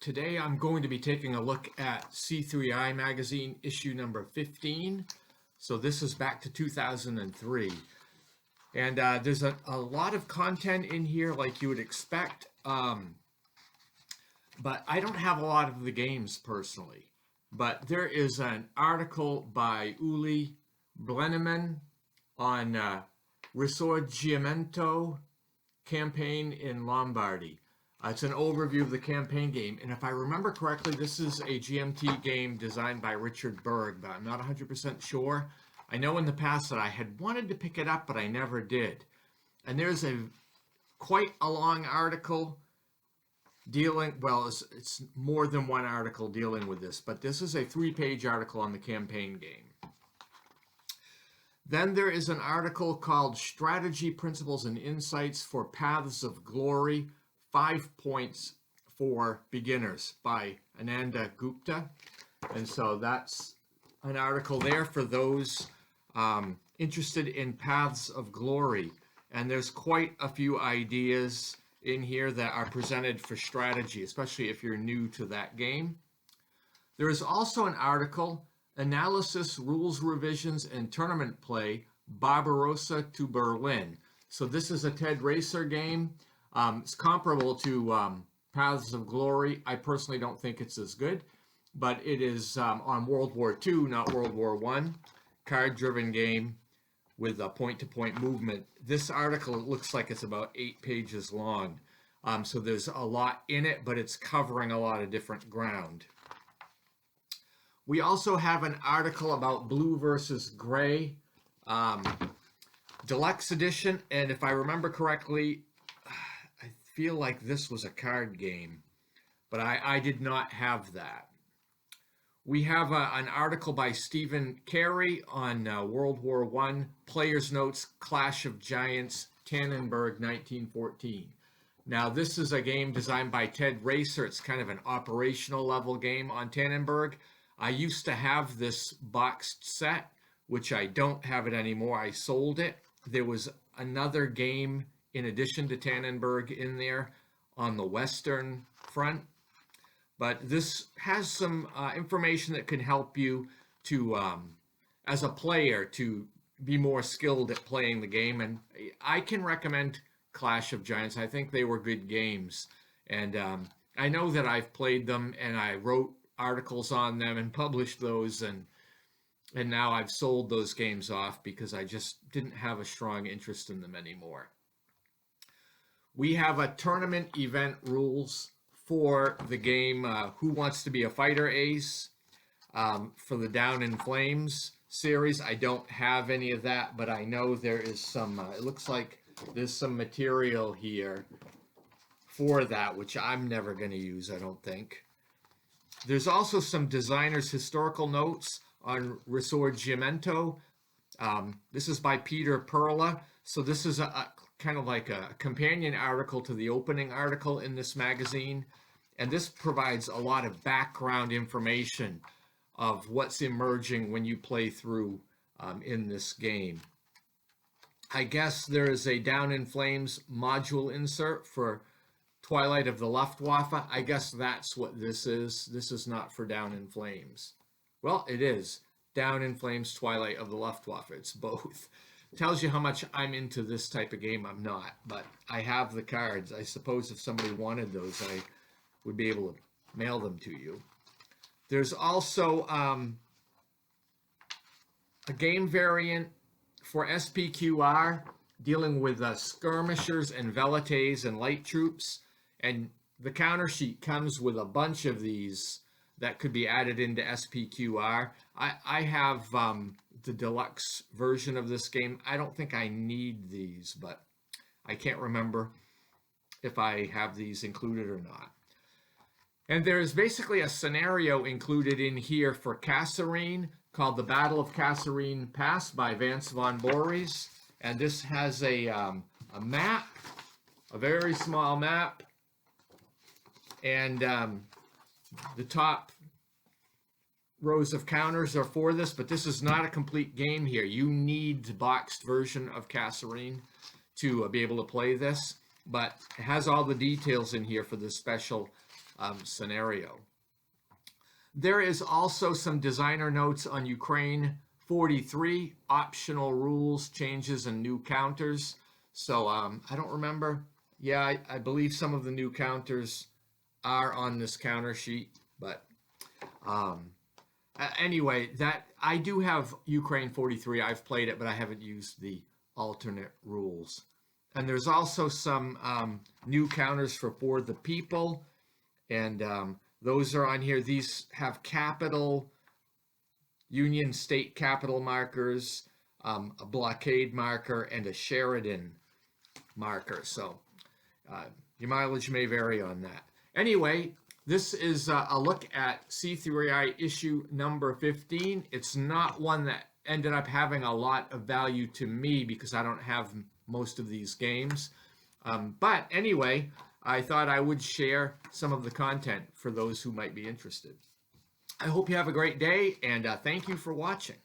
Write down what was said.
Today I'm going to be taking a look at C3i Magazine issue number 15. So this is back to 2003. And there's a lot of content in here like you would expect. But I don't have a lot of the games personally. But there is an article by Uli Blenneman on Risorgimento campaign in Lombardy. It's an overview of the campaign game, and if I remember correctly, this is a GMT game designed by Richard Berg, but I'm not 100% sure. I know in the past that I had wanted to pick it up, but I never did. And there's quite a long article dealing, well, it's more than one article dealing with this, but this is a 3-page article on the campaign game. Then there is an article called Strategy, Principles, and Insights for Paths of Glory, 5 points for beginners by Ananda Gupta. And so that's an article there for those interested in paths of glory. And there's quite a few ideas in here that are presented for strategy, especially if you're new to that game. There is also an article, Analysis, Rules Revisions, and Tournament Play, Barbarossa to Berlin. So this is a Ted Racer game. It's comparable to Paths of Glory. I personally don't think it's as good, but it is on World War II, not World War I. Card-driven game with a point-to-point movement. This article, it looks like it's about 8 pages long. So there's a lot in it, but it's covering a lot of different ground. We also have an article about Blue versus Gray, Deluxe Edition, and if I remember correctly, I feel like this was a card game, but I did not have that. We have an article by Stephen Carey on World War I, Player's Notes, Clash of Giants, Tannenberg, 1914. Now, this is a game designed by Ted Racer. It's kind of an operational level game on Tannenberg. I used to have this boxed set, which I don't have it anymore. I sold it. There was another game in addition to Tannenberg in there on the Western Front. But this has some information that can help you to, as a player, to be more skilled at playing the game. And I can recommend Clash of Giants. I think they were good games. And I know that I've played them, and I wrote articles on them and published those. And now I've sold those games off because I just didn't have a strong interest in them anymore. We have a tournament event rules for the game Who Wants to Be a Fighter Ace for the Down in Flames series. I don't have any of that, but I know there is some, it looks like there's some material here for that, which I'm never going to use, I don't think. There's also some designers' historical notes on Risorgimento. This is by Peter Perla. So this is a kind of like a companion article to the opening article in this magazine. And this provides a lot of background information of what's emerging when you play through in this game. I guess there is a Down in Flames module insert for Twilight of the Luftwaffe. I guess that's what this is. This is not for Down in Flames. Well, it is. Down in Flames, Twilight of the Luftwaffe. It's both. Tells you how much I'm into this type of game. I'm not, but I have the cards. I suppose if somebody wanted those, I would be able to mail them to you. There's also a game variant for SPQR dealing with skirmishers and velites and light troops. And the counter sheet comes with a bunch of these that could be added into SPQR. I have the deluxe version of this game. I don't think I need these, but I can't remember if I have these included or not. And there's basically a scenario included in here for Kasserine called the Battle of Kasserine Pass by Vance von Voorhis. And this has a map, a very small map, and the top rows of counters are for this, but this is not a complete game here. You need the boxed version of Kasserine to be able to play this, but it has all the details in here for this special scenario. There is also some designer notes on Ukraine 43, optional rules, changes, and new counters. So I don't remember. Yeah, I believe some of the new counters are on this counter sheet, but anyway, that I do have Ukraine 43. I've played it, but I haven't used the alternate rules. And there's also some new counters for the people, and those are on here. These have capital, Union State capital markers, a blockade marker, and a Sheridan marker. So your mileage may vary on that. Anyway, this is a look at C3i issue number 15. It's not one that ended up having a lot of value to me because I don't have most of these games. But anyway, I thought I would share some of the content for those who might be interested. I hope you have a great day, and thank you for watching.